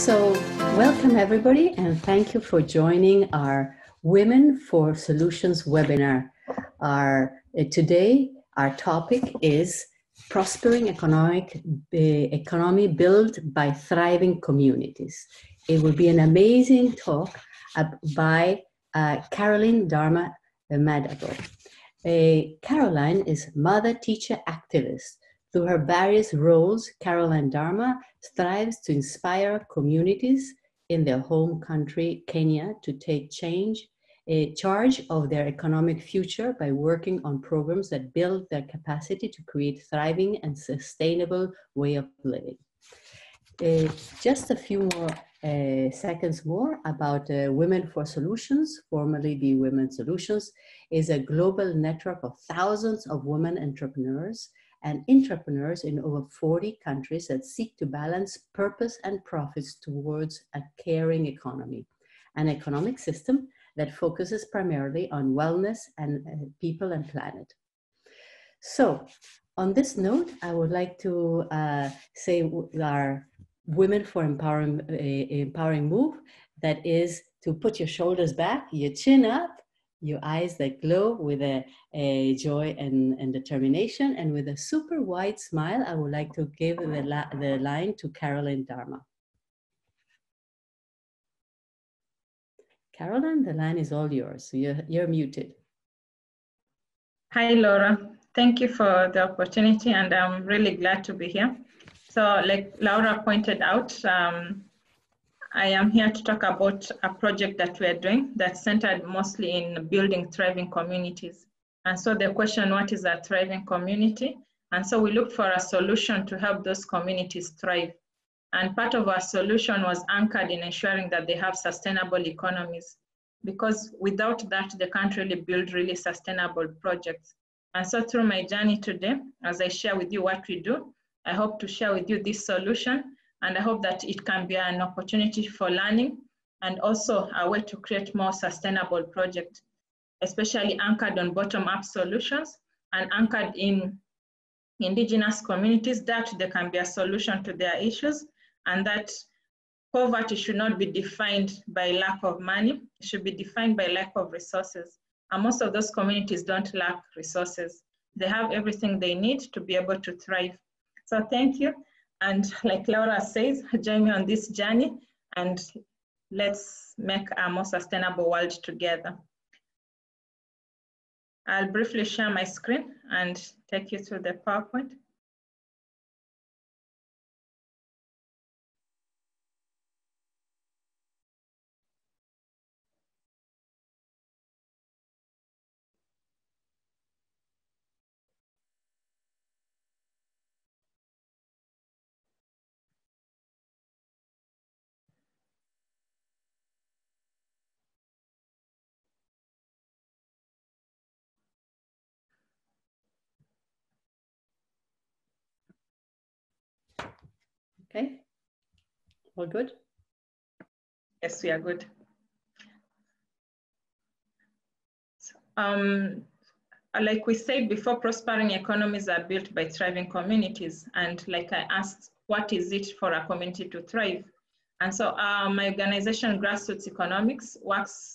So welcome everybody, and thank you for joining our Women for Solutions webinar. Today, our topic is Prospering Economy Built by Thriving Communities. It will be an amazing talk by Caroline Dharma Madhav. Caroline is mother, teacher, activist. Through her various roles, Caroline Dharma strives to inspire communities in their home country, Kenya, to take charge of their economic future by working on programs that build their capacity to create thriving and sustainable way of living. Just a few more seconds more about Women for Solutions, formerly the Women Solutions, is a global network of thousands of women entrepreneurs and entrepreneurs in over 40 countries that seek to balance purpose and profits towards a caring economy, an economic system that focuses primarily on wellness and people and planet. So on this note, I would like to say our Women for Empowering move, that is to put your shoulders back, your chin up, your eyes that glow with a joy and determination, and with a super wide smile. I would like to give the line to Caroline Dharma. Caroline, the line is all yours. So you're muted. Hi, Laura. Thank you for the opportunity, and I'm really glad to be here. So like Laura pointed out, I am here to talk about a project that we're doing that's centered mostly in building thriving communities. And so the question, what is a thriving community? And so we looked for a solution to help those communities thrive. And part of our solution was anchored in ensuring that they have sustainable economies, because without that, they can't really build really sustainable projects. And so through my journey today, as I share with you what we do, I hope to share with you this solution. And I hope that it can be an opportunity for learning and also a way to create more sustainable projects, especially anchored on bottom-up solutions and anchored in indigenous communities, that there can be a solution to their issues, and that poverty should not be defined by lack of money. It should be defined by lack of resources. And most of those communities don't lack resources. They have everything they need to be able to thrive. So thank you. And like Laura says, join me on this journey and let's make a more sustainable world together. I'll briefly share my screen and take you through the PowerPoint. Okay, all good? Yes, we are good. Like we said before, prospering economies are built by thriving communities. And like I asked, what is it for a community to thrive? And so my organization, Grassroots Economics, works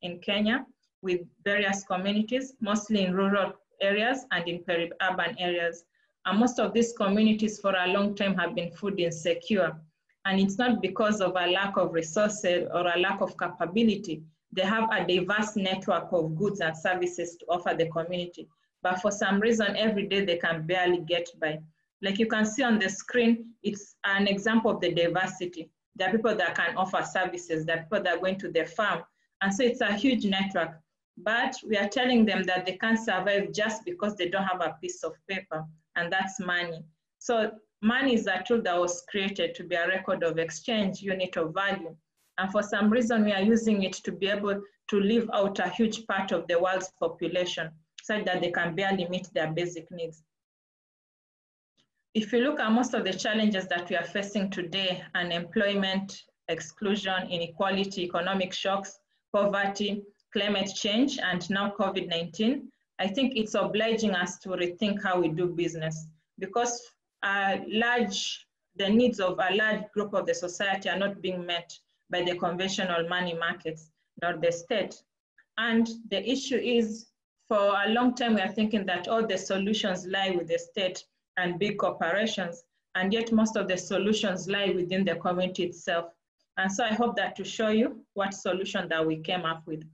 in Kenya with various communities, mostly in rural areas and in peri-urban areas. And most of these communities for a long time have been food insecure. And it's not because of a lack of resources or a lack of capability. They have a diverse network of goods and services to offer the community. But for some reason, every day they can barely get by. Like you can see on the screen, it's an example of the diversity. There are people that can offer services, there are people that are going to their farm. And so it's a huge network. But we are telling them that they can't survive just because they don't have a piece of paper, and that's money. So money is a tool that was created to be a record of exchange, unit of value. And for some reason, we are using it to be able to live out a huge part of the world's population, such that they can barely meet their basic needs. If you look at most of the challenges that we are facing today, unemployment, exclusion, inequality, economic shocks, poverty, climate change, and now COVID-19, I think it's obliging us to rethink how we do business, because a large the needs of a large group of the society are not being met by the conventional money markets, nor the state. And the issue is, for a long time, we are thinking that all the solutions lie with the state and big corporations, and yet most of the solutions lie within the community itself. And so I hope that to show you what solution that we came up with.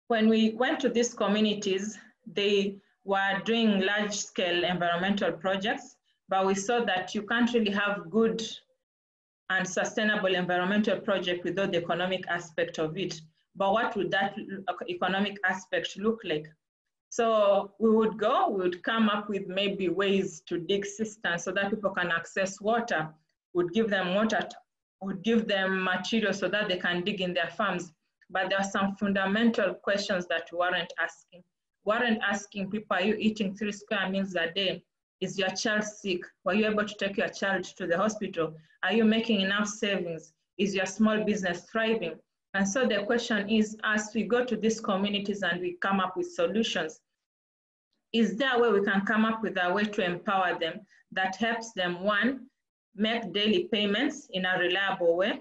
When we went to these communities, they were doing large-scale environmental projects, but we saw that you can't really have good and sustainable environmental project without the economic aspect of it. But what would that economic aspect look like? So we would come up with maybe ways to dig cisterns so that people can access water, would give them water, would give them material so that they can dig in their farms. But there are some fundamental questions that we weren't asking. We weren't asking people, are you eating 3 square meals a day? Is your child sick? Were you able to take your child to the hospital? Are you making enough savings? Is your small business thriving? And so the question is, as we go to these communities and we come up with solutions, is there a way we can come up with a way to empower them that helps them, one, make daily payments in a reliable way,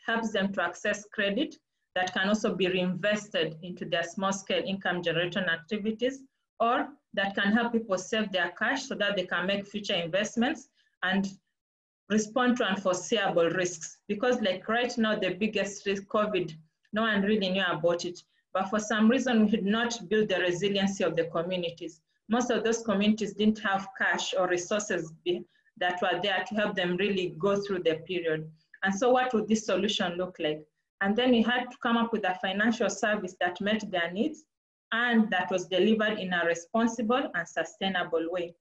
helps them to access credit that can also be reinvested into their small-scale income generating activities, or that can help people save their cash so that they can make future investments and respond to unforeseeable risks. Because like right now, the biggest risk, COVID, no one really knew about it. But for some reason, we did not build the resiliency of the communities. Most of those communities didn't have cash or resources that were there to help them really go through the period. And so what would this solution look like? And then we had to come up with a financial service that met their needs and that was delivered in a responsible and sustainable way.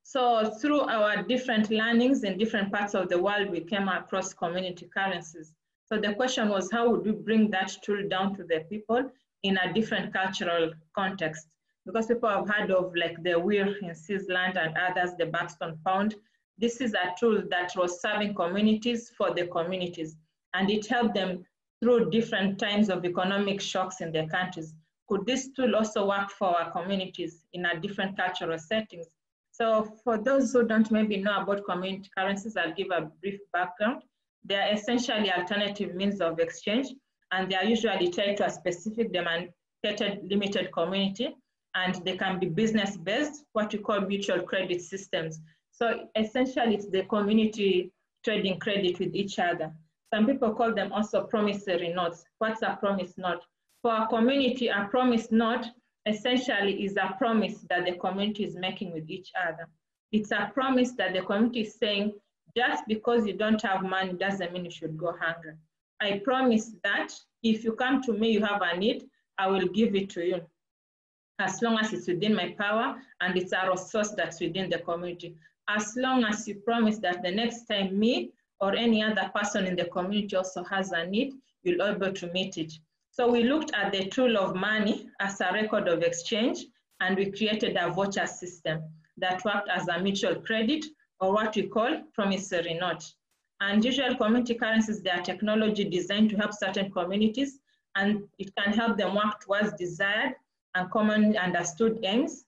So through our different learnings in different parts of the world, we came across community currencies. So the question was, how would we bring that tool down to the people in a different cultural context? Because people have heard of like the Weir in Switzerland and others, the Buxton Pound. This is a tool that was serving communities for the communities, and it helped them through different times of economic shocks in their countries. Could this tool also work for our communities in a different cultural settings? So for those who don't maybe know about community currencies, I'll give a brief background. They are essentially alternative means of exchange, and they are usually tied to a specific demarcated limited community, and they can be business-based, what we call mutual credit systems. So essentially, it's the community trading credit with each other. Some people call them also promissory notes. What's a promise note? For a community, a promise note essentially is a promise that the community is making with each other. It's a promise that the community is saying, just because you don't have money doesn't mean you should go hungry. I promise that if you come to me, you have a need, I will give it to you, as long as it's within my power and it's a resource that's within the community. As long as you promise that the next time me or any other person in the community also has a need, you'll be able to meet it. So we looked at the tool of money as a record of exchange, and we created a voucher system that worked as a mutual credit, or what we call promissory note. And usual community currencies, they are technology designed to help certain communities, and it can help them work towards desired and commonly understood aims.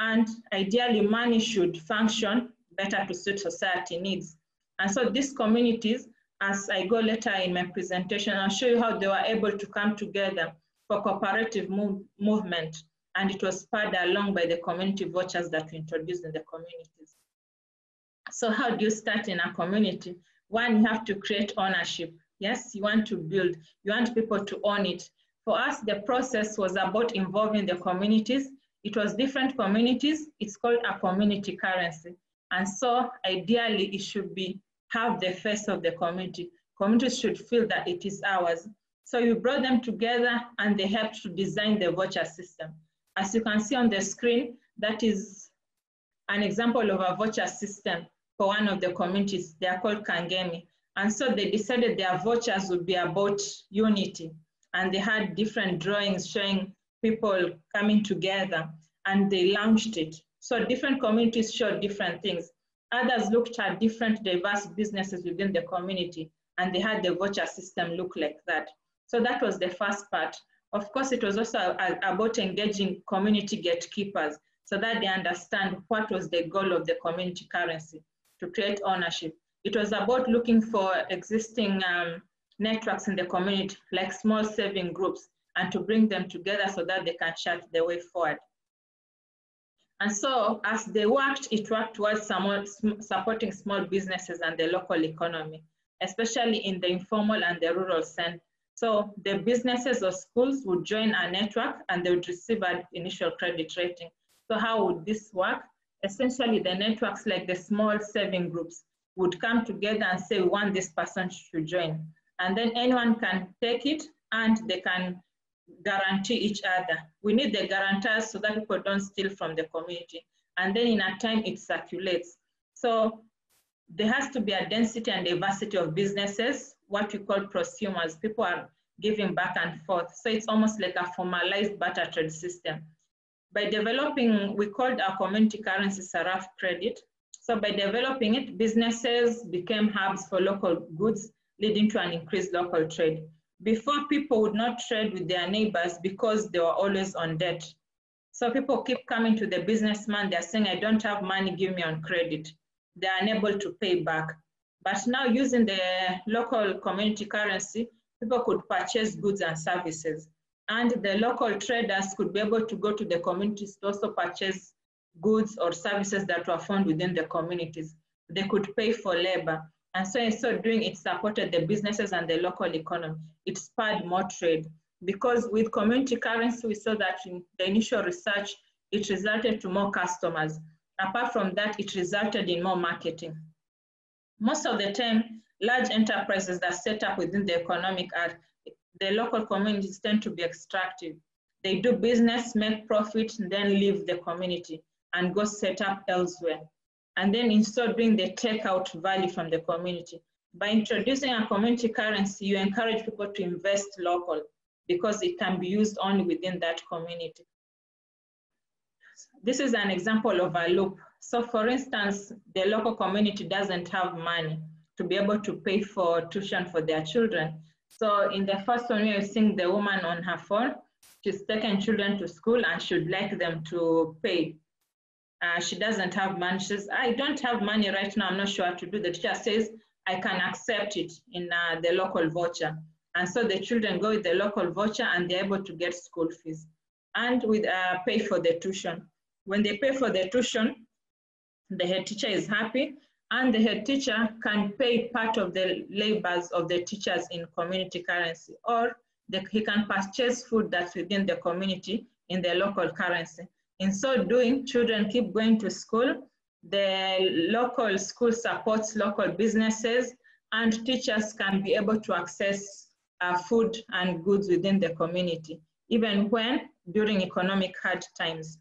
And ideally, money should function better to suit society needs. And so these communities, as I go later in my presentation, I'll show you how they were able to come together for cooperative movement. And it was spurred along by the community vouchers that we introduced in the communities. So how do you start in a community? One, you have to create ownership. Yes, you want to build, you want people to own it. For us, the process was about involving the communities. It was different communities. It's called a community currency. And so ideally, it should have the face of the community. Communities should feel that it is ours. So you brought them together and they helped to design the voucher system. As you can see on the screen, that is an example of a voucher system for one of the communities. They are called Kangemi. And so they decided their vouchers would be about unity. And they had different drawings showing people coming together, and they launched it. So different communities showed different things. Others looked at different diverse businesses within the community, and they had the voucher system look like that. So that was the first part. Of course, it was also about engaging community gatekeepers. so that they understand what was the goal of the community currency, to create ownership. It was about looking for existing networks in the community, like small saving groups, and to bring them together so that they can chart the way forward. And so as they worked, it worked towards supporting small businesses and the local economy, especially in the informal and the rural sense. So the businesses or schools would join a network and they would receive an initial credit rating. So how would this work? Essentially, the networks like the small saving groups would come together and say, we want this person to join. And then anyone can take it and they can guarantee each other. We need the guarantors so that people don't steal from the community. And then in a time it circulates. So there has to be a density and diversity of businesses, what we call prosumers. People are giving back and forth. So it's almost like a formalized barter trade system. By developing, we called our community currency Saraf credit. So by developing it, businesses became hubs for local goods, leading to an increased local trade. Before, people would not trade with their neighbors because they were always on debt. So people keep coming to the businessman, they're saying, I don't have money, give me on credit. They're unable to pay back. But now using the local community currency, people could purchase goods and services. And the local traders could be able to go to the communities to also purchase goods or services that were found within the communities. They could pay for labor. And so in so doing, it supported the businesses and the local economy. It spurred more trade. Because with community currency, we saw that in the initial research, it resulted to more customers. Apart from that, it resulted in more marketing. Most of the time, large enterprises that set up within the economic art, the local communities tend to be extractive. They do business, make profit, and then leave the community and go set up elsewhere. And then in so doing, they take out value from the community. By introducing a community currency, you encourage people to invest local because it can be used only within that community. This is an example of a loop. So for instance, the local community doesn't have money to be able to pay for tuition for their children. So in the first one, you're seeing the woman on her phone. She's taken children to school and she'd like them to pay. She doesn't have money. She says, I don't have money right now. I'm not sure what to do. The teacher says, I can accept it in the local voucher. And so the children go with the local voucher and they're able to get school fees and with pay for the tuition. When they pay for the tuition, the head teacher is happy and the head teacher can pay part of the labors of the teachers in community currency, or he can purchase food that's within the community in the local currency. In so doing, children keep going to school, the local school supports local businesses, and teachers can be able to access food and goods within the community, even when during economic hard times.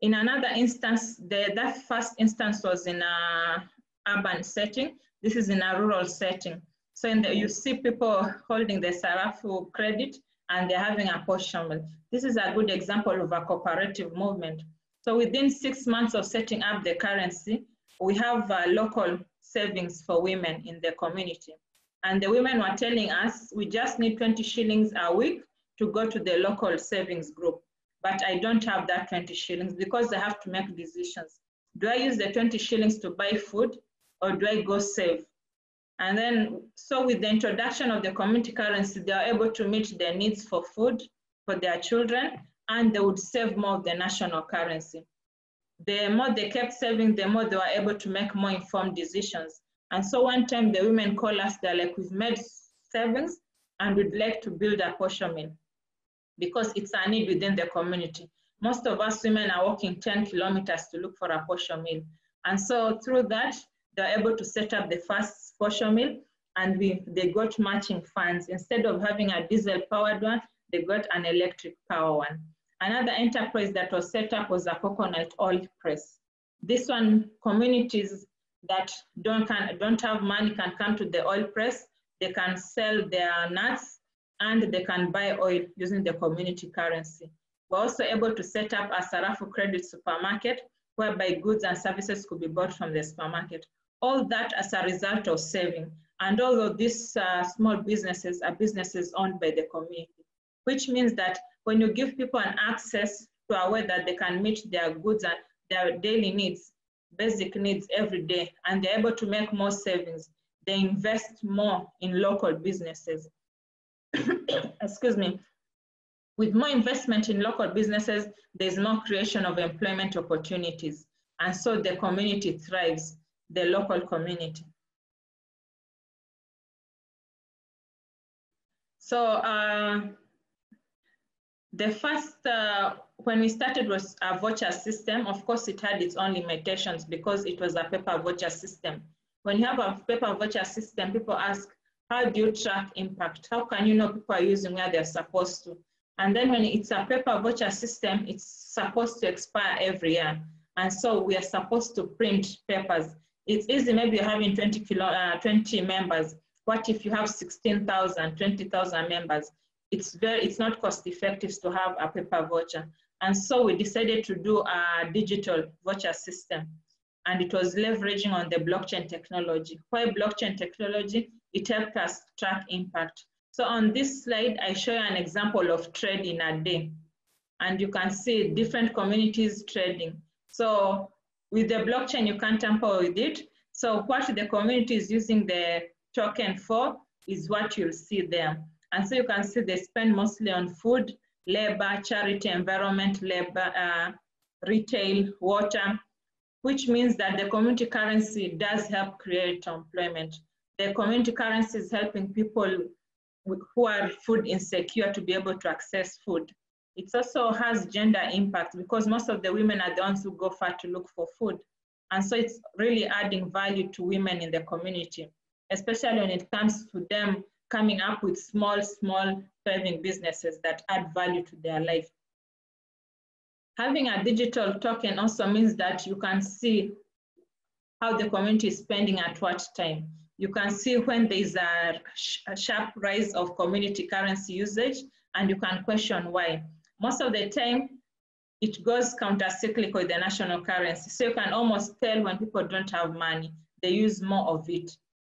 In another instance, that first instance was in an urban setting. This is in a rural setting. So you see people holding the Sarafu credit and they're having apportionment. This is a good example of a cooperative movement. So within 6 months of setting up the currency, we have local savings for women in the community. And the women were telling us, we just need 20 shillings a week to go to the local savings group. But I don't have that 20 shillings because I have to make decisions. Do I use the 20 shillings to buy food or do I go save? And then, so with the introduction of the community currency, they are able to meet their needs for food for their children, and they would save more of the national currency. The more they kept saving, the more they were able to make more informed decisions. And so one time the women called us, they're like, we've made savings and we'd like to build a posho mill because it's a need within the community. Most of us women are walking 10 kilometers to look for a posho mill. And so through that, they're able to set up the first posho mill, and they got matching funds. Instead of having a diesel powered one, they got an electric power one. Another enterprise that was set up was a coconut oil press. This one, communities that don't have money can come to the oil press. They can sell their nuts and they can buy oil using the community currency. We're also able to set up a Sarafu credit supermarket whereby goods and services could be bought from the supermarket. All that as a result of saving. And all of these small businesses are businesses owned by the community, which means that when you give people an access to aware that they can meet their goods and their daily needs, basic needs every day, and they're able to make more savings. They invest more in local businesses. Excuse me. With more investment in local businesses, there's more creation of employment opportunities. And so the community thrives, the local community. So the first, when we started was a voucher system. Of course, it had its own limitations because it was a paper voucher system. When you have a paper voucher system, people ask, how do you track impact? How can you know people are using where they're supposed to? And then when it's a paper voucher system, it's supposed to expire every year. And so we are supposed to print papers. It's easy, maybe you're having 20 members. What if you have 16,000, 20,000 members? It's not cost effective to have a paper voucher. And so we decided to do a digital voucher system. And it was leveraging on the blockchain technology. Why blockchain technology? It helped us track impact. So on this slide, I show you an example of trade in a day. And you can see different communities trading. So with the blockchain, you can't tamper with it. So what the community is using the token for is what you'll see there. And so you can see they spend mostly on food, labor, charity, environment, labor, retail, water, which means that the community currency does help create employment. The community currency is helping people who are food insecure to be able to access food. It also has gender impact because most of the women are the ones who go far to look for food. And so it's really adding value to women in the community, especially when it comes to them coming up with small thriving businesses that add value to their life. Having a digital token also means that you can see how the community is spending at what time. You can see when there is a sharp rise of community currency usage, and you can question why. Most of the time, it goes counter-cyclical with the national currency. So you can almost tell when people don't have money, they use more of it,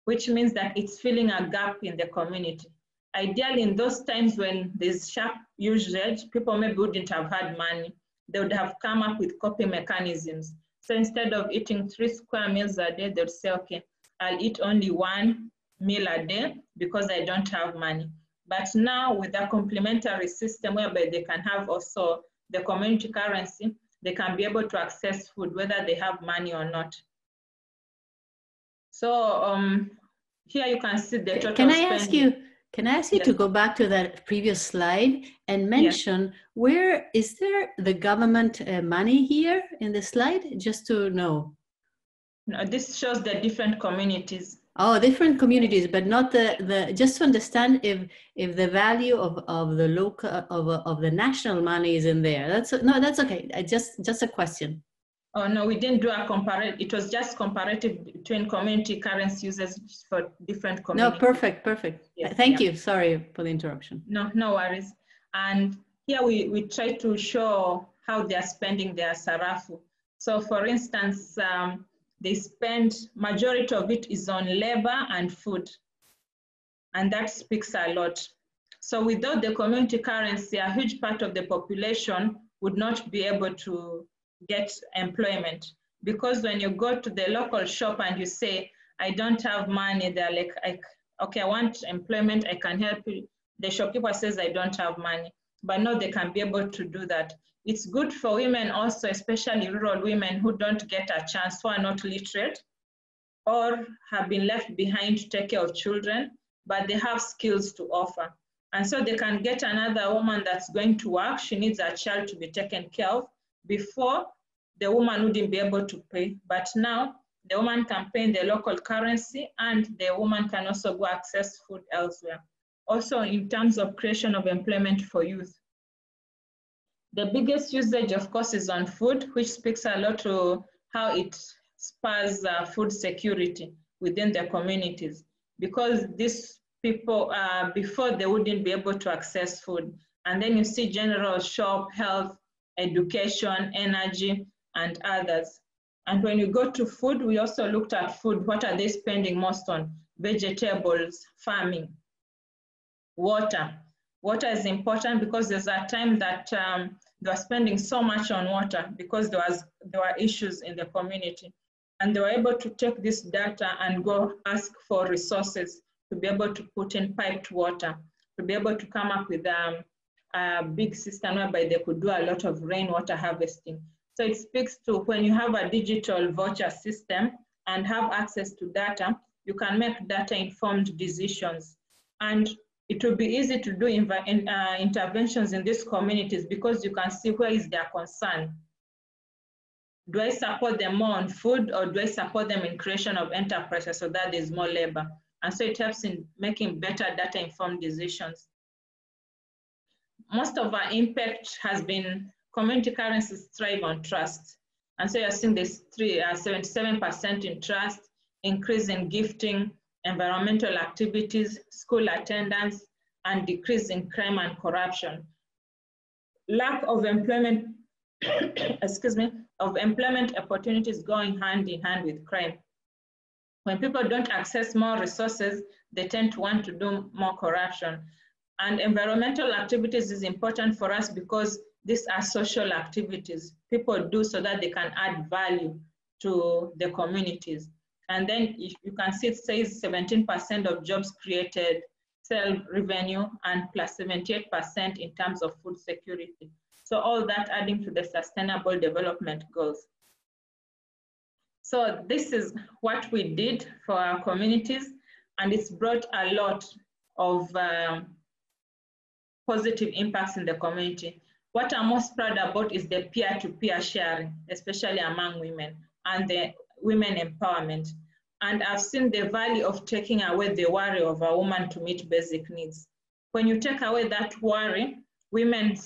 which means that it's filling a gap in the community. Ideally, in those times when there's sharp usage, people maybe wouldn't have had money. They would have come up with coping mechanisms. So instead of eating 3 square meals a day, they'd say, okay, I'll eat only 1 meal a day because I don't have money. But now with a complementary system whereby they can have also the community currency, they can be able to access food whether they have money or not. So here you can see the total spending. Can I ask you to go back to that previous slide and mention where is there the government money here in the slide, just to know? No, this shows the different communities. Oh, different communities, but not just to understand if the value of the local of the national money is in there. That's okay. Just a question. Oh no, we didn't do a comparative. It was just comparative between community currency users for different communities. No, perfect. Yes, Thank you. Sorry for the interruption. No worries. And here we try to show how they are spending their sarafu. So for instance, they spend, majority of it is on labor and food. And that speaks a lot. So without the community currency, a huge part of the population would not be able to get employment. Because when you go to the local shop and you say, I don't have money, they're like, okay, I want employment, I can help you. The shopkeeper says, I don't have money. But no, they can be able to do that. It's good for women also, especially rural women who don't get a chance, who are not literate or have been left behind to take care of children, but they have skills to offer. And so they can get another woman that's going to work. She needs a child to be taken care of. Before, the woman wouldn't be able to pay, but now the woman can pay in the local currency and the woman can also go access food elsewhere. Also in terms of creation of employment for youth. The biggest usage, of course, is on food, which speaks a lot to how it spurs food security within the communities. Because these people, before they wouldn't be able to access food. And then you see general shop, health, education, energy, and others. And when you go to food, we also looked at food. What are they spending most on? Vegetables, farming, water. Water is important because there's a time that they were spending so much on water because there were issues in the community. And they were able to take this data and go ask for resources to be able to put in piped water, to be able to come up with a big system whereby they could do a lot of rainwater harvesting. So it speaks to when you have a digital voucher system and have access to data, you can make data-informed decisions. And it will be easy to do interventions in these communities because you can see where is their concern. Do I support them more on food, or do I support them in creation of enterprises so that there's more labor? And so it helps in making better data-informed decisions. Most of our impact has been community currencies thrive on trust. And so you're seeing this 77% in trust, increase in gifting, environmental activities, school attendance, and decrease in crime and corruption. Lack of employment, excuse me, of employment opportunities going hand in hand with crime. When people don't access more resources, they tend to want to do more corruption. And environmental activities is important for us because these are social activities people do so that they can add value to the communities. And then you can see it says 17% of jobs created, sell revenue, and plus 78% in terms of food security. So all that adding to the Sustainable Development Goals. So this is what we did for our communities, and it's brought a lot of positive impacts in the community. What I'm most proud about is the peer-to-peer sharing, especially among women, and the women empowerment. And I've seen the value of taking away the worry of a woman to meet basic needs. When you take away that worry, women,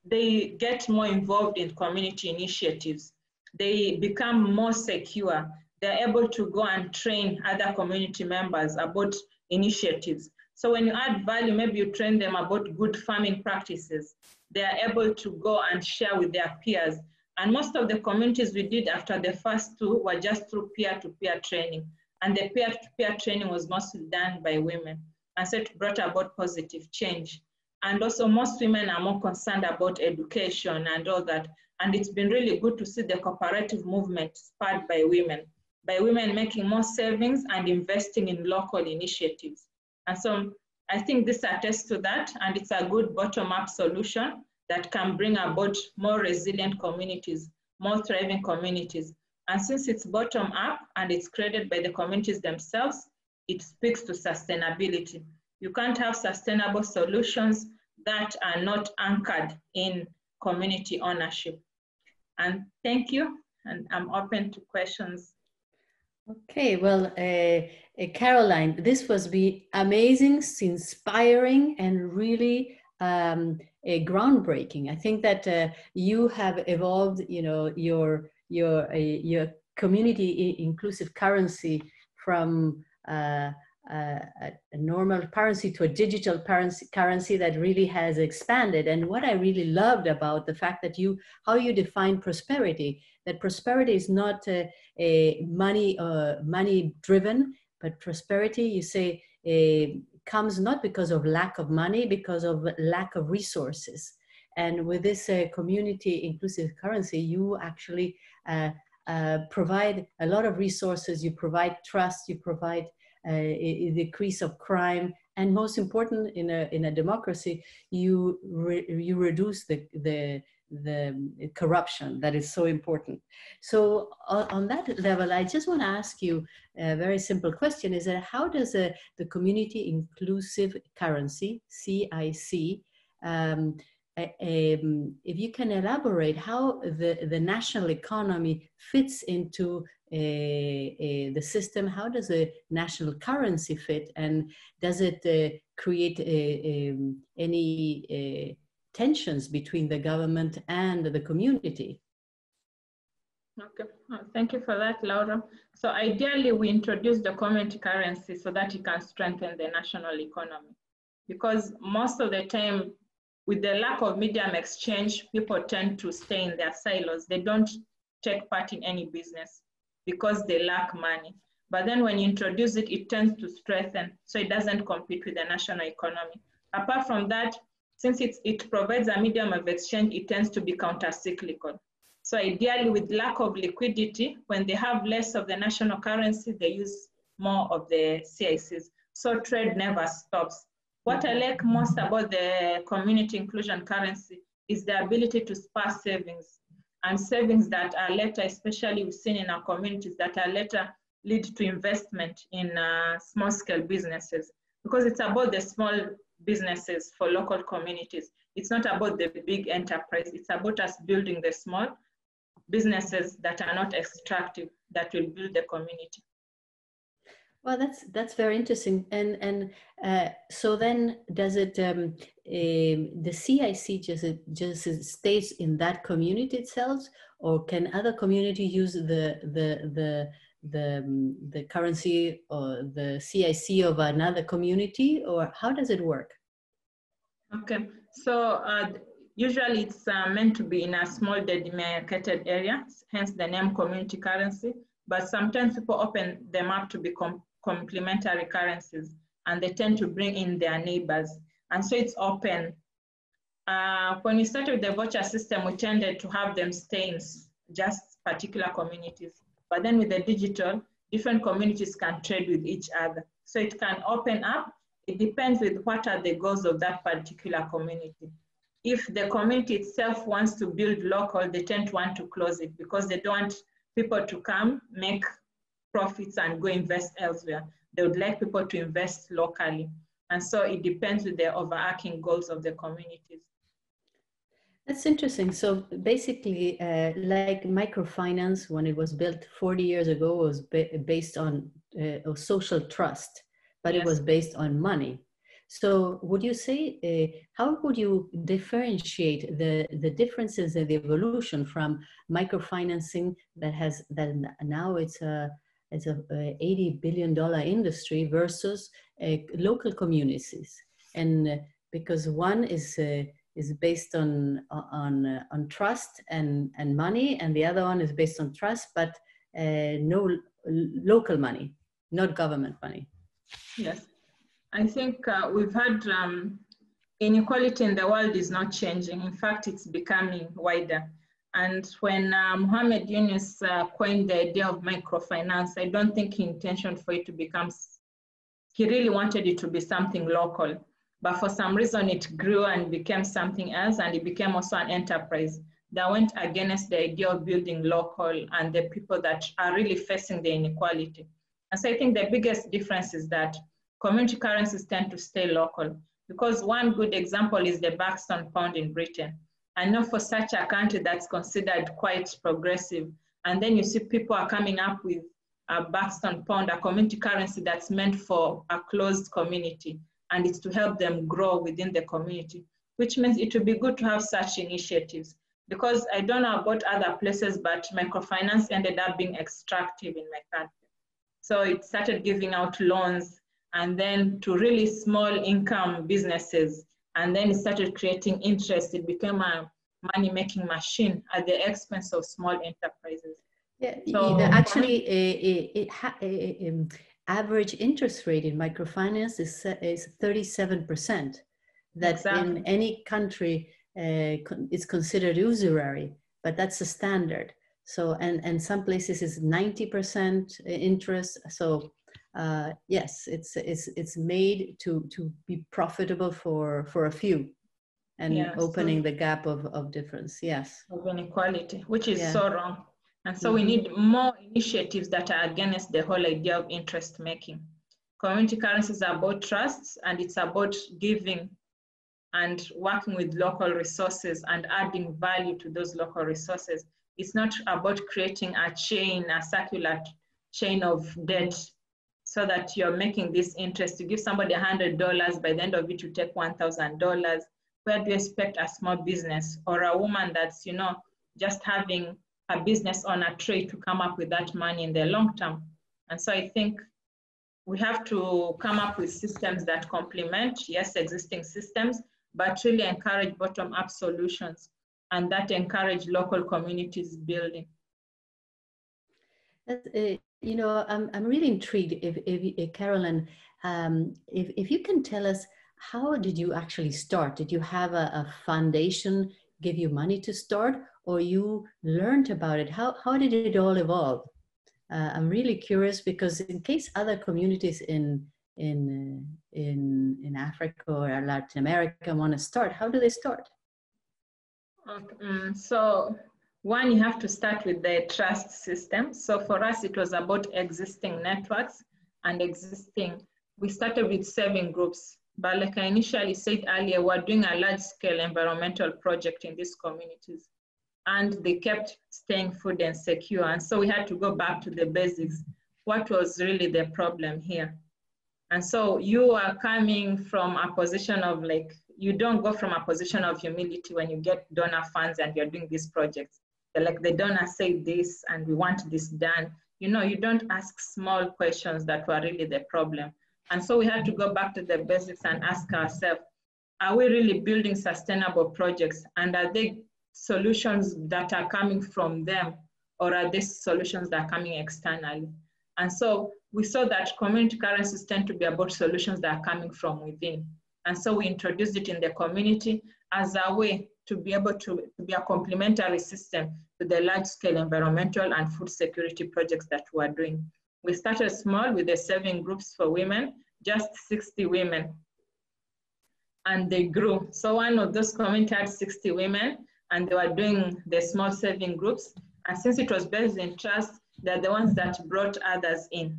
they get more involved in community initiatives. They become more secure. They're able to go and train other community members about initiatives. So when you add value, maybe you train them about good farming practices. They are able to go and share with their peers. And most of the communities we did after the first two were just through peer-to-peer training. And the peer-to-peer training was mostly done by women. And so it brought about positive change. And also most women are more concerned about education and all that. And it's been really good to see the cooperative movement spurred by women making more savings and investing in local initiatives. And so I think this attests to that, and it's a good bottom-up solution that can bring about more resilient communities, more thriving communities. And since it's bottom-up and it's created by the communities themselves, it speaks to sustainability. You can't have sustainable solutions that are not anchored in community ownership. And thank you, and I'm open to questions. Okay, well, Caroline, this was amazing, inspiring, and really groundbreaking. I think that you have evolved, you know, your community inclusive currency from a normal currency to a digital currency that really has expanded. And what I really loved about the fact that how you define prosperity, that prosperity is not a money driven, but prosperity, you say, comes not because of lack of money, because of lack of resources. And with this community inclusive currency, you actually provide a lot of resources, you provide trust, you provide a decrease of crime, and most important, in a democracy, you reduce the corruption that is so important. So on that level, I just want to ask you a very simple question: is that how does the community inclusive currency (CIC) if you can elaborate how the national economy fits into the system, how does a national currency fit, and does it create any tensions between the government and the community? Okay, thank you for that, Laura. So ideally, we introduce the community currency so that it can strengthen the national economy. Because most of the time, with the lack of medium exchange, people tend to stay in their silos. They don't take part in any business because they lack money. But then when you introduce it, it tends to strengthen, so it doesn't compete with the national economy. Apart from that, since it provides a medium of exchange, it tends to be counter-cyclical. So ideally, with lack of liquidity, when they have less of the national currency, they use more of the CICs. So trade never stops. What I like most about the community inclusion currency is the ability to spur savings, and savings that are later, especially we've seen in our communities, that are later lead to investment in small-scale businesses, because it's about the small businesses for local communities. It's not about the big enterprise. It's about us building the small businesses that are not extractive, that will build the community. Well, that's very interesting. And so then, does it the CIC just stays in that community itself, or can other community use the currency or the CIC of another community, or how does it work? Okay, so usually it's meant to be in a small demarcated area, hence the name community currency. But sometimes people open them up to be complementary currencies, and they tend to bring in their neighbors. And so it's open. When we started with the voucher system, we tended to have them stay in just particular communities. But then with the digital, different communities can trade with each other. So it can open up. It depends with what are the goals of that particular community. If the community itself wants to build local, they tend to want to close it because they don't want people to come, make profits and go invest elsewhere. They would like people to invest locally. And so it depends with the overarching goals of the communities. That's interesting. So basically, like microfinance, when it was built 40 years ago, was based on social trust, but yes, it was based on money. So would you say, how would you differentiate the differences in the evolution from microfinancing that now it's a $80 billion industry versus local communities? And because one is based on trust and money, and the other one is based on trust, but no local money, not government money. Yes, I think we've had inequality in the world is not changing. In fact, it's becoming wider. And when Mohamed Yunus coined the idea of microfinance, I don't think he intentioned for it to become, he really wanted it to be something local. But for some reason, it grew and became something else, and it became also an enterprise that went against the idea of building local and the people that are really facing the inequality. And so I think the biggest difference is that community currencies tend to stay local, because one good example is the Buxton pound in Britain. I know for such a country that's considered quite progressive, and then you see people are coming up with a Buxton pound, a community currency that's meant for a closed community, and it's to help them grow within the community, which means it would be good to have such initiatives. Because I don't know about other places, but microfinance ended up being extractive in my country. So it started giving out loans, and then to really small income businesses, and then it started creating interest. It became a money-making machine at the expense of small enterprises. Yeah, so actually, average interest rate in microfinance is 37%. That exactly. In any country is considered usury, but that's the standard. So, and some places is 90% interest. So, yes, it's made to be profitable for a few, and yes, opening the gap of difference. Yes, of inequality, which is so wrong. And so we need more initiatives that are against the whole idea of interest making. Community currencies are about trusts, and it's about giving and working with local resources and adding value to those local resources. It's not about creating a chain, a circular chain of debt, so that you're making this interest. You give somebody $100, by the end of it, you take $1,000. Where do you expect a small business or a woman that's, you know, just having a business on a trade to come up with that money in the long term? And so I think we have to come up with systems that complement, yes, existing systems, but really encourage bottom-up solutions, and that encourage local communities building. You know, I'm really intrigued, if Carolyn, if you can tell us how did you actually start? Did you have a foundation give you money to start, or you learned about it? How did it all evolve? I'm really curious, because in case other communities in Africa or Latin America want to start, how do they start? Okay. So one, you have to start with the trust system. So for us, it was about existing networks and we started with saving groups. But like I initially said earlier, we're doing a large scale environmental project in these communities, and they kept staying food and secure. And so we had to go back to the basics. What was really the problem here? And so you are coming from a position of like, you don't go from a position of humility when you get donor funds and you're doing these projects. They're like, the donor said this and we want this done. You know, you don't ask small questions that were really the problem. And so we had to go back to the basics and ask ourselves, are we really building sustainable projects? And are they solutions that are coming from them, or are they solutions that are coming externally? And so we saw that community currencies tend to be about solutions that are coming from within. And so we introduced it in the community as a way to be able to be a complementary system to the large-scale environmental and food security projects that we're doing. We started small with the saving groups for women, just 60 women, and they grew. So one of those communities had 60 women, and they were doing the small saving groups. And since it was based in trust, they're the ones that brought others in.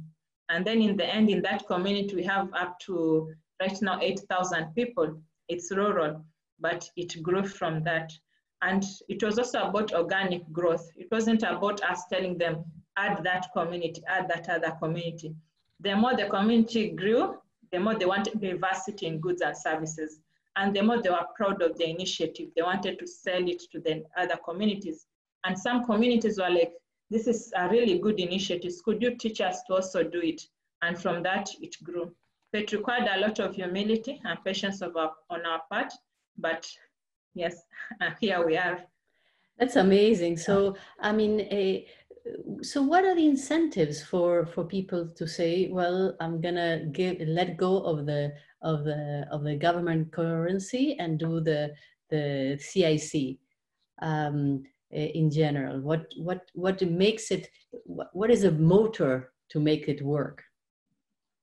And then in the end, in that community, we have up to right now 8,000 people. It's rural, but it grew from that. And it was also about organic growth. It wasn't about us telling them, add that community, add that other community. The more the community grew, the more they wanted diversity in goods and services. And the more they were proud of the initiative. They wanted to sell it to the other communities. And some communities were like, this is a really good initiative. Could you teach us to also do it? And from that, it grew. So it required a lot of humility and patience on our part. But yes, here we are. That's amazing. So, I mean, so what are the incentives for people to say, well, I'm gonna let go of the government currency and do the CIC in general? What makes it? What is a motor to make it work?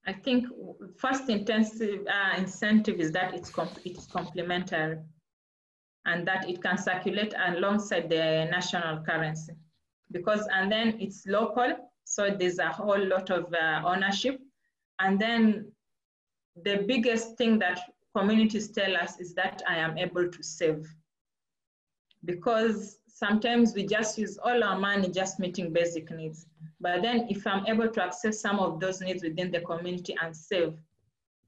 I think first incentive is that it's complementary, and that it can circulate alongside the national currency, and then it's local, so there's a whole lot of ownership. And then the biggest thing that communities tell us is that I am able to save, because sometimes we just use all our money just meeting basic needs. But then if I'm able to access some of those needs within the community and save,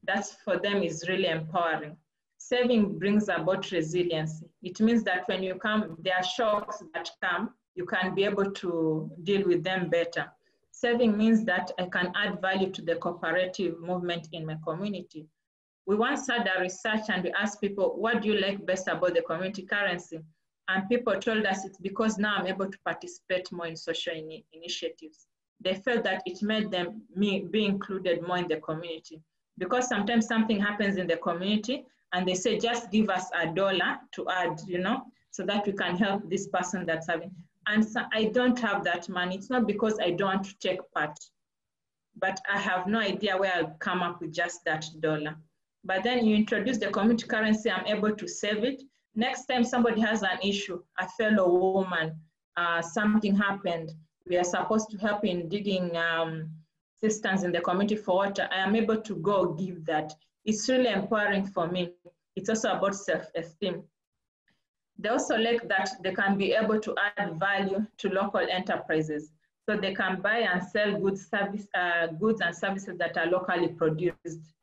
that's for them is really empowering. Saving brings about resiliency. It means that when you come, there are shocks that come, you can be able to deal with them better. Saving means that I can add value to the cooperative movement in my community. We once had a research and we asked people, what do you like best about the community currency? And people told us it's because now I'm able to participate more in social initiatives. They felt that it made them be included more in the community. Because sometimes something happens in the community and they say, just give us $1 to add, so that we can help this person that's having. And so I don't have that money. It's not because I don't want to take part, but I have no idea where I'll come up with just that $1. But then you introduce the community currency, I'm able to save it. Next time somebody has an issue, a fellow woman, something happened, we are supposed to help in digging cisterns in the community for water, I am able to go give that. It's really empowering for me. It's also about self-esteem. They also like that they can be able to add value to local enterprises. So they can buy and sell goods and services that are locally produced.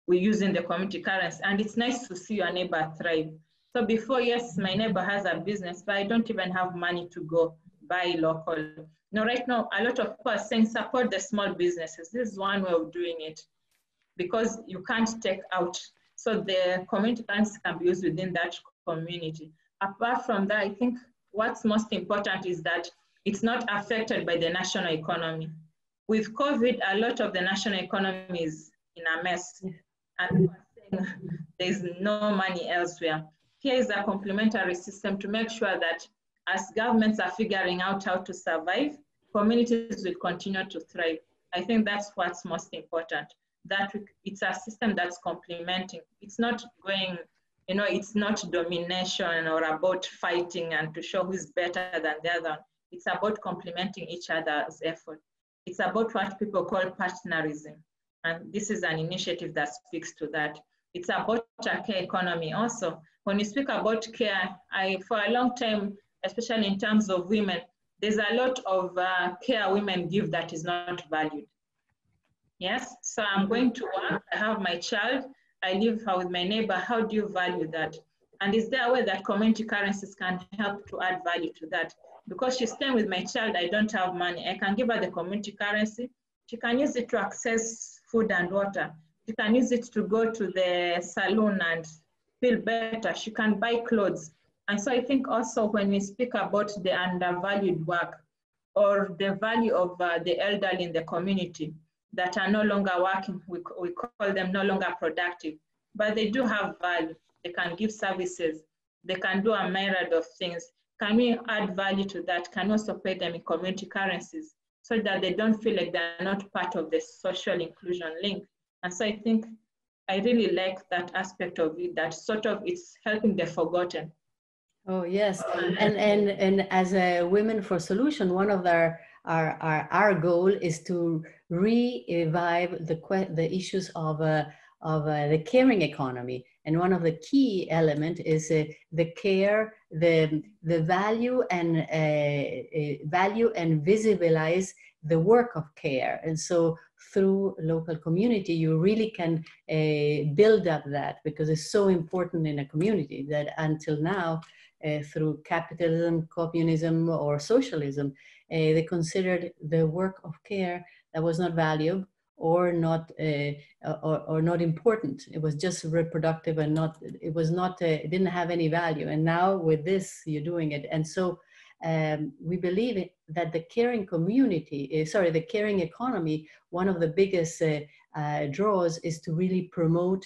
We use in the community currency. And it's nice to see your neighbor thrive. So before, yes, my neighbor has a business, but I don't even have money to go buy local. Now, right now, a lot of people are saying support the small businesses. This is one way of doing it, because you can't take out. So the community currency can be used within that community. Apart from that, I think what's most important is that it's not affected by the national economy. With COVID, a lot of the national economy is in a mess. And there's no money elsewhere. Here is a complementary system to make sure that as governments are figuring out how to survive, communities will continue to thrive. I think that's what's most important, that it's a system that's complementing. It's not going, it's not domination or about fighting and to show who's better than the other. It's about complementing each other's effort. It's about what people call partnerism. And this is an initiative that speaks to that. It's about a care economy also. When you speak about care, for a long time, especially in terms of women, there's a lot of care women give that is not valued. Yes, so I'm going to work, I have my child, I live with my neighbor, how do you value that? And is there a way that community currencies can help to add value to that? Because she's staying with my child, I don't have money, I can give her the community currency, she can use it to access food and water, she can use it to go to the salon and feel better, she can buy clothes. And so I think also when we speak about the undervalued work or the value of the elderly in the community that are no longer working, we call them no longer productive, but they do have value. They can give services. They can do a myriad of things. Can we add value to that? Can we also pay them in community currencies so that they don't feel like they're not part of the social inclusion link? And so I think I really like that aspect of it, that sort of it's helping the forgotten. Oh, yes. And as a Women for Solution, one of our goal is to revive the issues of the caring economy. And one of the key elements is the care, the value and visibilize the work of care. And so through local community, you really can build up that, because it's so important in a community that until now, through capitalism, communism, or socialism, they considered the work of care that was not valued or not important. It was just reproductive and it didn't have any value. And now with this, you're doing it. And so we believe that the caring community, the caring economy, one of the biggest draws is to really promote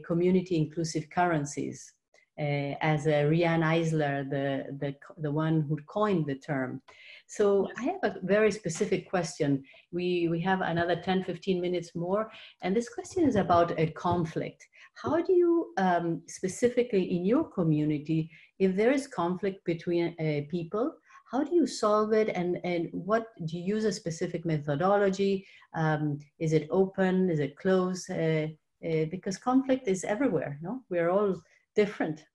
community inclusive currencies. As Riane Eisler, the one who coined the term. So I have a very specific question. We have another 10, 15 minutes more. And this question is about a conflict. How do you, specifically in your community, if there is conflict between people, how do you solve it? And what, do you use a specific methodology? Is it open? Is it closed? Because conflict is everywhere, no? We're all different,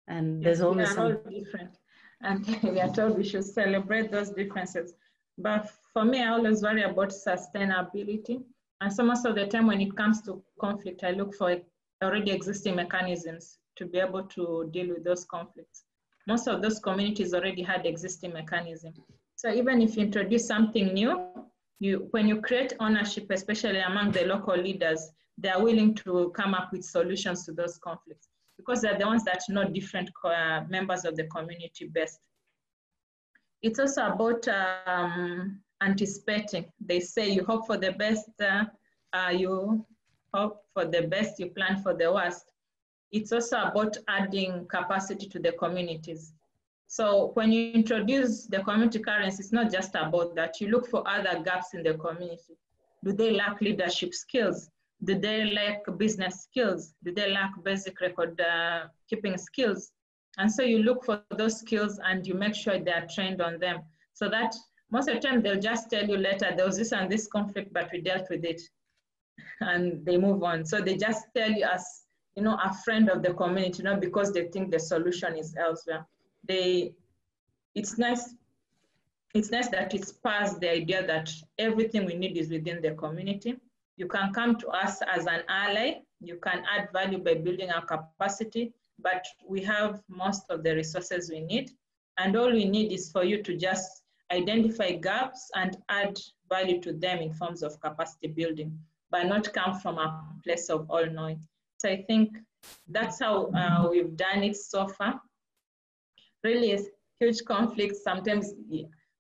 and there's always we are all different, and we are told we should celebrate those differences. But for me, I always worry about sustainability, and so most of the time when it comes to conflict, I look for already existing mechanisms to be able to deal with those conflicts. Most of those communities already had existing mechanisms. So even if you introduce something new, when you create ownership, especially among the local leaders, they are willing to come up with solutions to those conflicts, because they're the ones that know different members of the community best. It's also about anticipating. They say you hope for the best, you hope for the best, you plan for the worst. It's also about adding capacity to the communities. So when you introduce the community currency, it's not just about that. You look for other gaps in the community. Do they lack leadership skills? Do they lack business skills? Do they lack basic record keeping skills? And so you look for those skills and you make sure they are trained on them, so that most of the time they'll just tell you later, there was this and this conflict, but we dealt with it, and they move on. So they just tell you as, a friend of the community, not because they think the solution is elsewhere. It's nice that it's past the idea that everything we need is within the community. You can come to us as an ally. You can add value by building our capacity, but we have most of the resources we need. And all we need is for you to just identify gaps and add value to them in forms of capacity building, but not come from a place of all knowing. So I think that's how we've done it so far. Really is huge conflicts sometimes,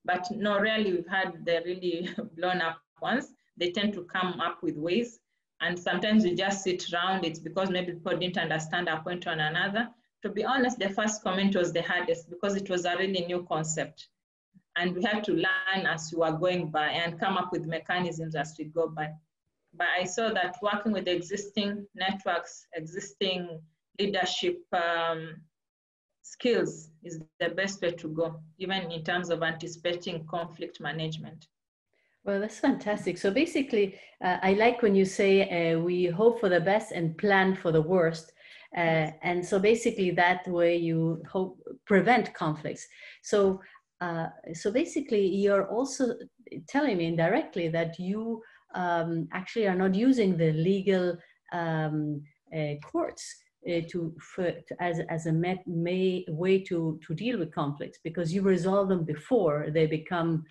but no, rarely we've had the really blown up ones. They tend to come up with ways And sometimes we just sit around. It's because maybe people didn't understand our point on another. To be honest, the first comment was the hardest because it was a really new concept. And we had to learn as we were going by and come up with mechanisms as we go by. But I saw that working with existing networks, existing leadership skills is the best way to go, even in terms of anticipating conflict management. Well, that's fantastic. So basically, I like when you say we hope for the best and plan for the worst. Yes. And so basically that way you hope prevent conflicts. So, so basically you're also telling me indirectly that you actually are not using the legal courts as a way to deal with conflicts, because you resolve them before they become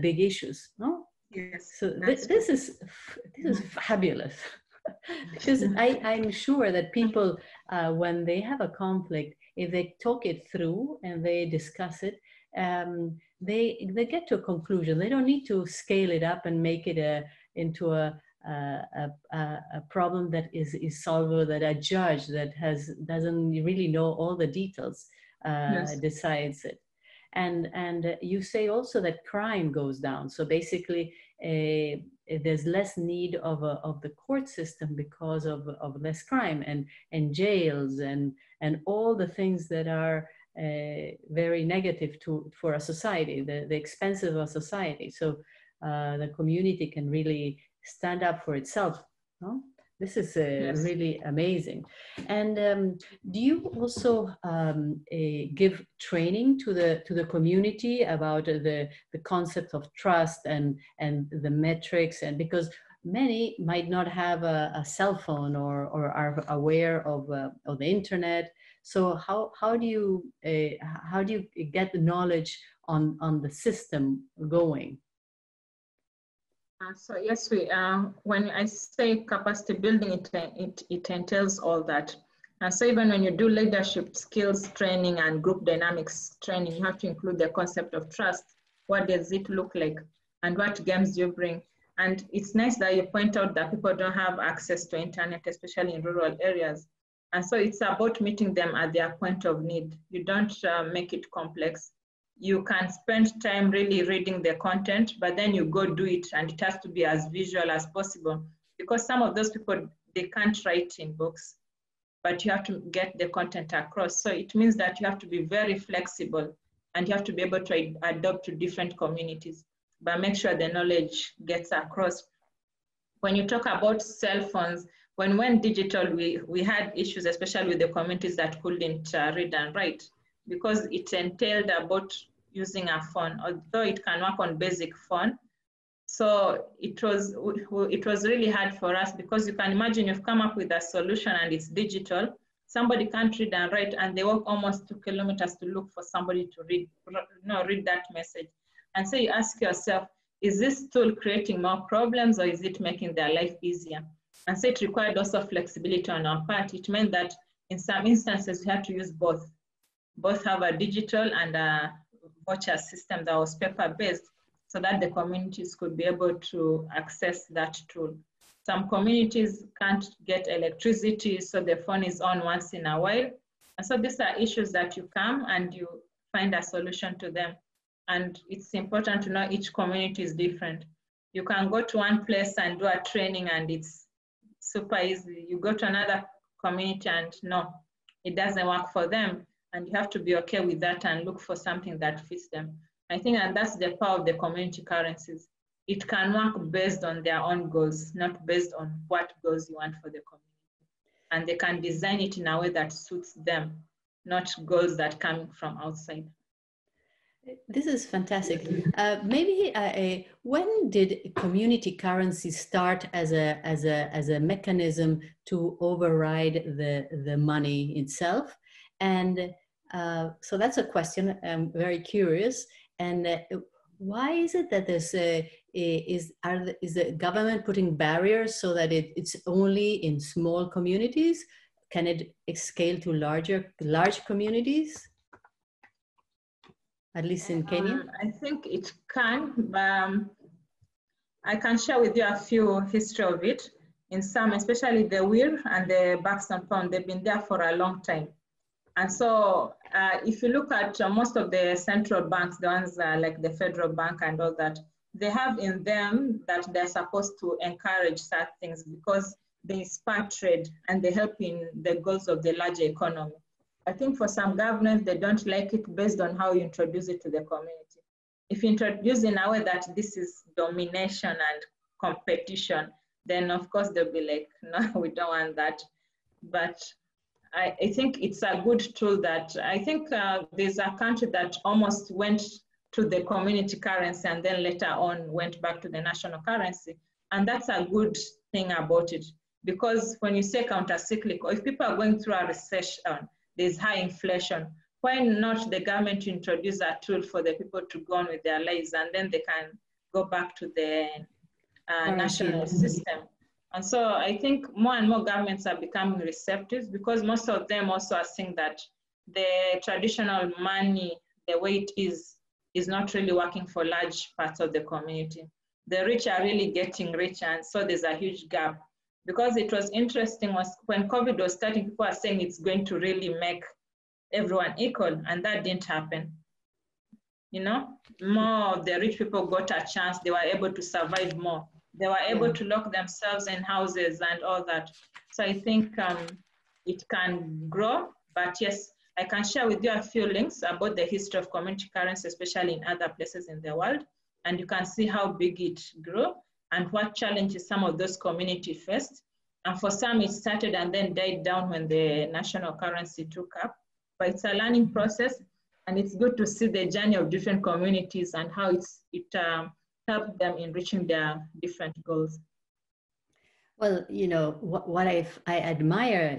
big issues, no? Yes. So this is fabulous. Because I'm sure that people, when they have a conflict, if they talk it through and they discuss it, they get to a conclusion. They don't need to scale it up and make it into a problem that is solvable, that a judge that doesn't really know all the details Yes. decides it. And you say also that crime goes down. So basically, there's less need of the court system because of less crime and jails and all the things that are very negative for a society, the expenses of a society. So the community can really stand up for itself. No? This is Yes. really amazing. And do you also give training to the community about the concept of trust and the metrics? And because many might not have a cell phone or are aware of the internet, so how do you get the knowledge on the system going? So yes, when I say capacity building, it entails all that. So even when you do leadership skills training and group dynamics training, you have to include the concept of trust. What does it look like? And what games do you bring? And it's nice that you point out that people don't have access to internet, especially in rural areas. And so it's about meeting them at their point of need. You don't make it complex. You can spend time really reading the content, but then you go do it, and it has to be as visual as possible, because some of those people, they can't write in books, but you have to get the content across. So it means that you have to be very flexible, and you have to be able to adapt to different communities, but make sure the knowledge gets across. When you talk about cell phones, when we went digital, we had issues, especially with the communities that couldn't read and write, because it entailed about using a phone, although it can work on basic phone. So it was really hard for us, because you can imagine you've come up with a solution and it's digital. Somebody can't read and write, and they walk almost 2 kilometers to look for somebody to read that message. And so you ask yourself, is this tool creating more problems, or is it making their life easier? And so it required also flexibility on our part. It meant that in some instances, we had to use both have a digital and a voucher system that was paper-based, so that the communities could be able to access that tool. Some communities can't get electricity, so the phone is on once in a while. And so these are issues that you come and you find a solution to them. And it's important to know each community is different. You can go to one place and do a training and it's super easy. You go to another community and no, it doesn't work for them. And you have to be okay with that and look for something that fits them. I think that that's the power of the community currencies. It can work based on their own goals, not based on what goals you want for the community. And they can design it in a way that suits them, not goals that come from outside. This is fantastic. Maybe when did community currency start as a mechanism to override the money itself? And so that's a question. I'm very curious. And why is it that there's is the government putting barriers so that it's only in small communities? Can it scale to large communities? At least in Kenya? I think it can. I can share with you a few history of it. in some, especially the Weir and the Buxton Pound, they've been there for a long time. And so if you look at most of the central banks, the ones like the Federal Bank and all that, they have in them that they're supposed to encourage such things because they inspire trade and they help in the goals of the larger economy. I think for some governments, they don't like it based on how you introduce it to the community. If you introduce in a way that this is domination and competition, then of course they'll be like, no, we don't want that. But I think it's a good tool that I think there's a country that almost went to the community currency and then later on went back to the national currency. And that's a good thing about it. Because when you say counter-cyclical, if people are going through a recession, there's high inflation, why not the government introduce a tool for the people to go on with their lives and then they can go back to the national system? And so I think more and more governments are becoming receptive because most of them also are seeing that the traditional money, the way it is not really working for large parts of the community. The rich are really getting richer, and so there's a huge gap. Because it was interesting was when COVID was starting, people are saying it's going to really make everyone equal, and that didn't happen. You know, more of the rich people got a chance, they were able to survive more. They were able to lock themselves in houses and all that. So I think it can grow, but yes, I can share with you a few links about the history of community currency, especially in other places in the world. And you can see how big it grew and what challenges some of those communities faced. And for some, it started and then died down when the national currency took up. But it's a learning process, and it's good to see the journey of different communities and how it helped them in reaching their different goals. Well, you know, what I admire,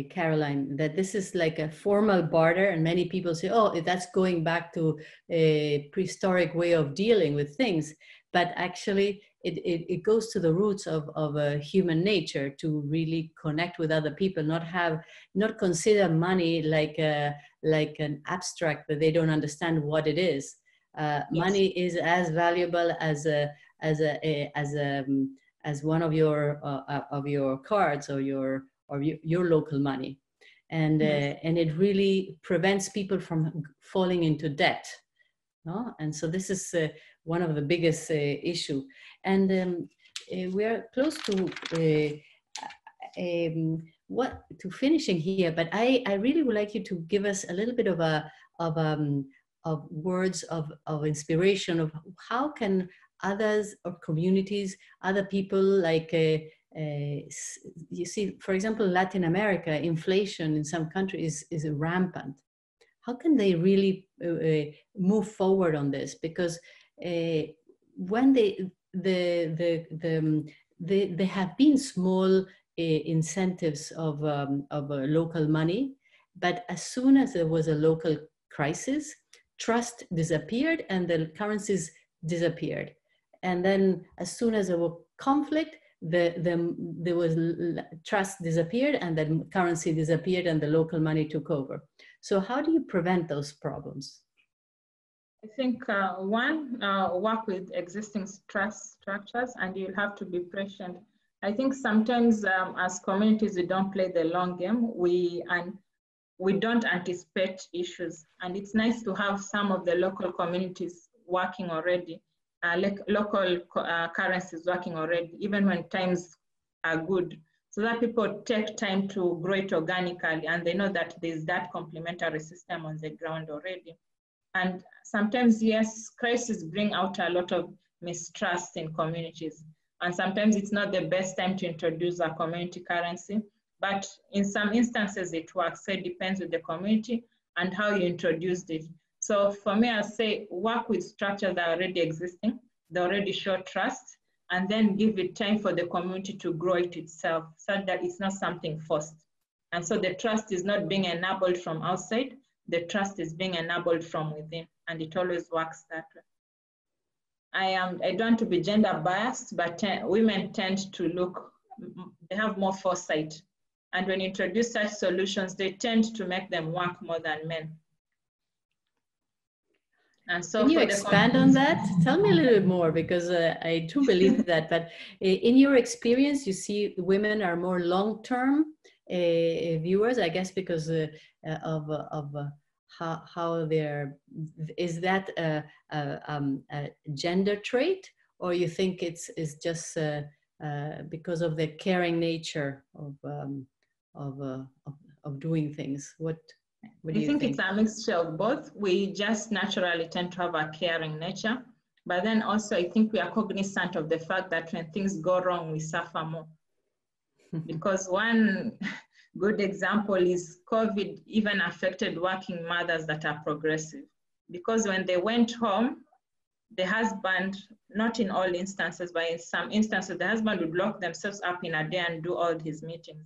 Caroline, that this is like a formal barter, and many people say, oh, that's going back to a prehistoric way of dealing with things. But actually, it goes to the roots of human nature to really connect with other people, not consider money like an abstract that they don't understand what it is. Yes. Money is as valuable as one of your cards or your local money, and yes. And it really prevents people from falling into debt, no? And so this is one of the biggest issue, and we are close to finishing here. But I really would like you to give us a little bit of words of inspiration of how can others or communities, other people like, you see, for example, Latin America, inflation in some countries is rampant. How can they really move forward on this? Because when there have been small incentives of local money, but as soon as there was a local crisis, trust disappeared and the currencies disappeared. And then as soon as there was conflict, there was trust disappeared and then currency disappeared and the local money took over. So how do you prevent those problems? I think one, work with existing trust structures, and you'll have to be patient. I think sometimes as communities, we don't play the long game. We don't anticipate issues. And it's nice to have some of the local communities working already. Local currencies working already, even when times are good, so that people take time to grow it organically and they know that there's that complementary system on the ground already. And sometimes, yes, crises bring out a lot of mistrust in communities. And sometimes it's not the best time to introduce a community currency, but in some instances it works. So it depends on the community and how you introduced it. So for me, I'll say work with structures that are already existing, they already show trust, and then give it time for the community to grow it itself so that it's not something forced. And so the trust is not being enabled from outside, the trust is being enabled from within, and it always works that way. I don't want to be gender biased, but women tend to look, they have more foresight. And when you introduce such solutions, they tend to make them work more than men. And so Can you for the expand on that? Tell me a little bit more, because I do believe that. But in your experience, you see women are more long-term viewers, I guess, because of how they're. Is that a gender trait, or you think it's just because of the caring nature of doing things? What do I you think think? it's a mixture of both. We just naturally tend to have a caring nature, but then also I think we are cognizant of the fact that when things go wrong, we suffer more. Because one good example is COVID even affected working mothers that are progressive. Because when they went home, the husband, not in all instances, but in some instances, the husband would lock themselves up in a day and do all his meetings.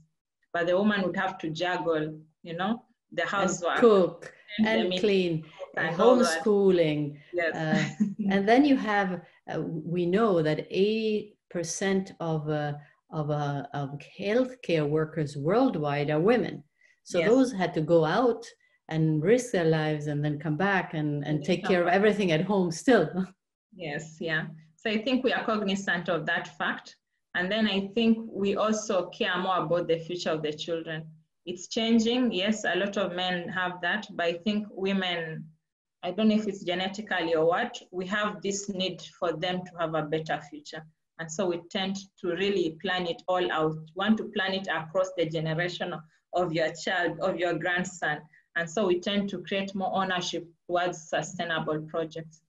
But the woman would have to juggle, you know, the housework, cook the and clean, and all that. homeschooling. Yes. And then you have, we know that 80% of healthcare workers worldwide are women. So Yes. those had to go out and risk their lives and then come back and take care of everything at home still. Yes, yeah. So I think we are cognizant of that fact. And then I think we also care more about the future of the children. It's changing. Yes, a lot of men have that, but I think women, I don't know if it's genetically or what, we have this need for them to have a better future. And so we tend to really plan it all out. We want to plan it across the generation of your child, of your grandson. And so we tend to create more ownership towards sustainable projects.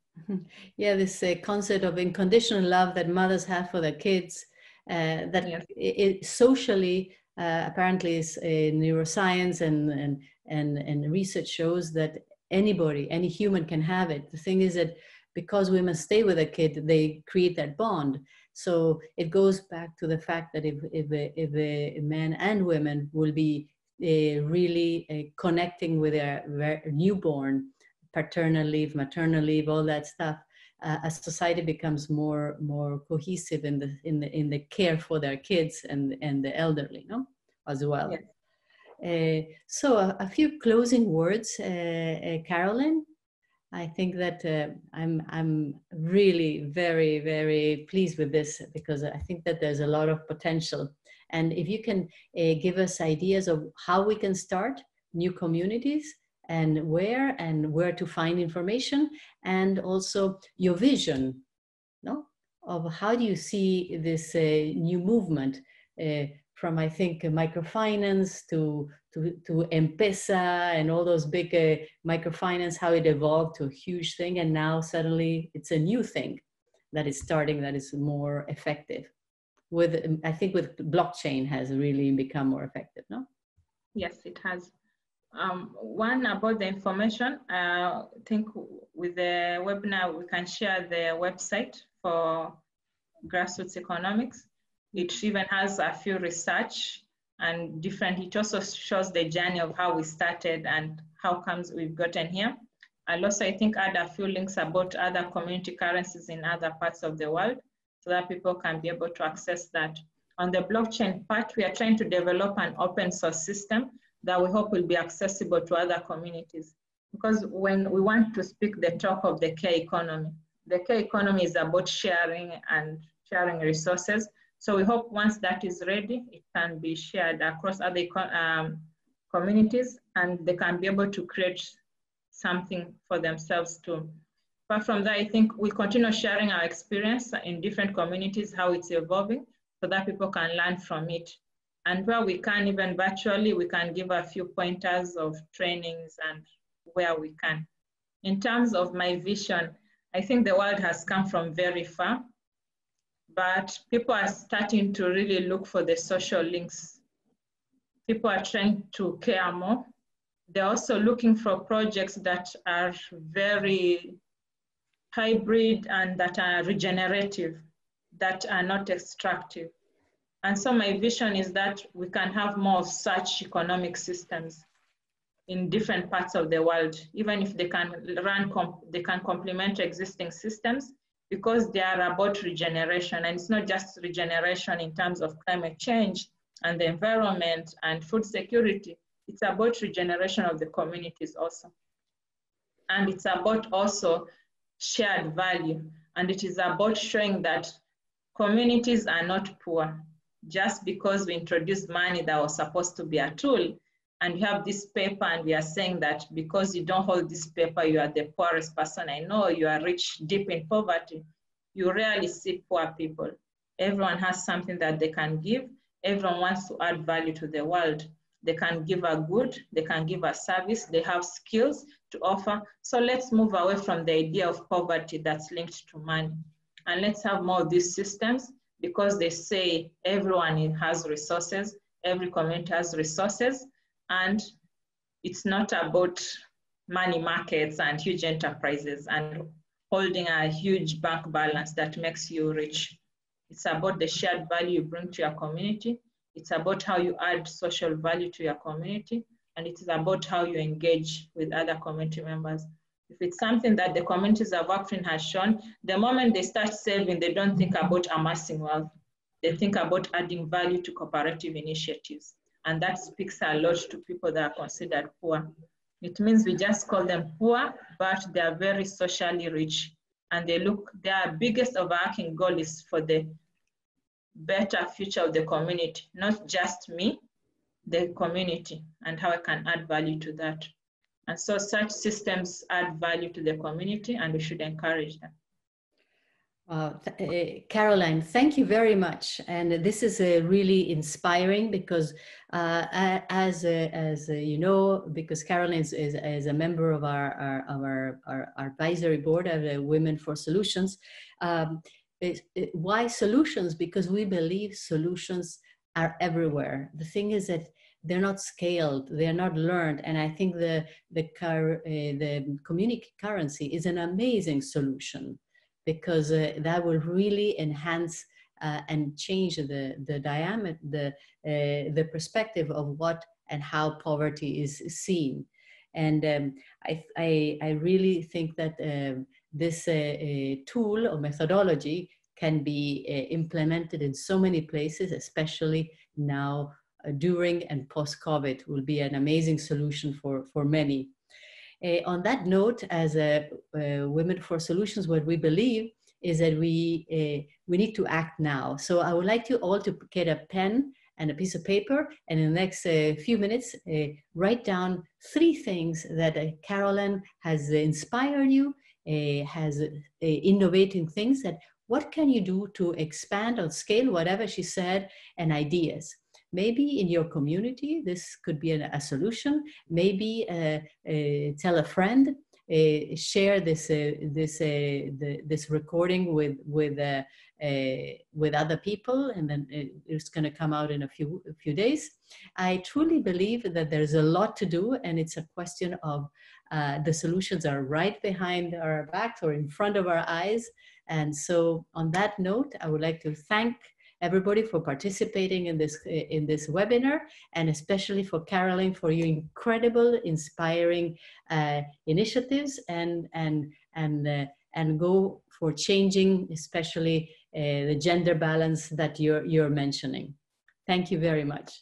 Yeah, this concept of unconditional love that mothers have for their kids, that yes. it socially apparently is neuroscience and research shows that anybody, any human can have it. The thing is that because women stay with a kid, they create that bond. So it goes back to the fact that if a man and women will be really connecting with their newborn, paternal leave, maternal leave, all that stuff, a society becomes more cohesive in the care for their kids and the elderly, no, as well. Yes. So a few closing words, Carolyn. I think that I'm really very, very pleased with this, because I think that there's a lot of potential. And if you can give us ideas of how we can start new communities, and where to find information, and also your vision, no, of how do you see this new movement from, I think, microfinance to M-Pesa and all those big microfinance, how it evolved to a huge thing, and now suddenly it's a new thing that is starting, that is more effective. With, I think, with blockchain has really become more effective, no? Yes, it has. One about the information, I think with the webinar, we can share the website for Grassroots Economics. It even has a few research and different, it also shows the journey of how we started and how comes we've gotten here. I'll also, I think, add a few links about other community currencies in other parts of the world so that people can be able to access that. On the blockchain part, we are trying to develop an open source system that we hope will be accessible to other communities. Because when we want to speak the talk of the care economy is about sharing and sharing resources. So we hope once that is ready, it can be shared across other communities, and they can be able to create something for themselves too. Apart from that, I think we continue sharing our experience in different communities, how it's evolving, so that people can learn from it. And where we can, even virtually, we can give a few pointers of trainings and where we can. In terms of my vision, I think the world has come from very far, but people are starting to really look for the social links. People are trying to care more. They're also looking for projects that are very hybrid and that are regenerative, that are not extractive. And so my vision is that we can have more of such economic systems in different parts of the world, even if they can they can complement existing systems, because they are about regeneration. And it's not just regeneration in terms of climate change and the environment and food security. It's about regeneration of the communities also. And it's about also shared value. And it is about showing that communities are not poor. Just because we introduced money that was supposed to be a tool, and you have this paper and we are saying that because you don't hold this paper, you are the poorest person I know, you are rich deep in poverty. You rarely see poor people. Everyone has something that they can give. Everyone wants to add value to the world. They can give a good, they can give a service, they have skills to offer. So let's move away from the idea of poverty that's linked to money. And let's have more of these systems, because they say everyone has resources, every community has resources, and it's not about money markets and huge enterprises and holding a huge bank balance that makes you rich. It's about the shared value you bring to your community. It's about how you add social value to your community, and it is about how you engage with other community members. If it's something that the communities I've worked in has shown, the moment they start saving, they don't think about amassing wealth. They think about adding value to cooperative initiatives. And that speaks a lot to people that are considered poor. It means we just call them poor, but they are very socially rich. And their biggest overarching goal is for the better future of the community, not just me, the community, and how I can add value to that. And so such systems add value to the community, and we should encourage them. Caroline, thank you very much. And this is really inspiring because as you know, because Caroline is a member of our advisory board of Women for Solutions. Why solutions? Because we believe solutions are everywhere. The thing is that they're not scaled, they're not learned. And I think the community currency is an amazing solution, because that will really enhance and change the perspective of what and how poverty is seen. And I really think that this tool or methodology can be implemented in so many places, especially now during and post-COVID, will be an amazing solution for many. On that note, as Women for Solutions, what we believe is that we need to act now. So I would like you all to get a pen and a piece of paper, and in the next few minutes, write down 3 things that Caroline has inspired you, has innovating things that what can you do to expand or scale whatever she said, and ideas. Maybe in your community, this could be a solution. Maybe tell a friend, share this recording with other people, and then it's going to come out in a few days. I truly believe that there's a lot to do, and it's a question of the solutions are right behind our backs or in front of our eyes. And so on that note, I would like to thank everybody for participating in this webinar, and especially for Caroline for your incredible, inspiring initiatives and go for changing, especially the gender balance that you're mentioning. Thank you very much.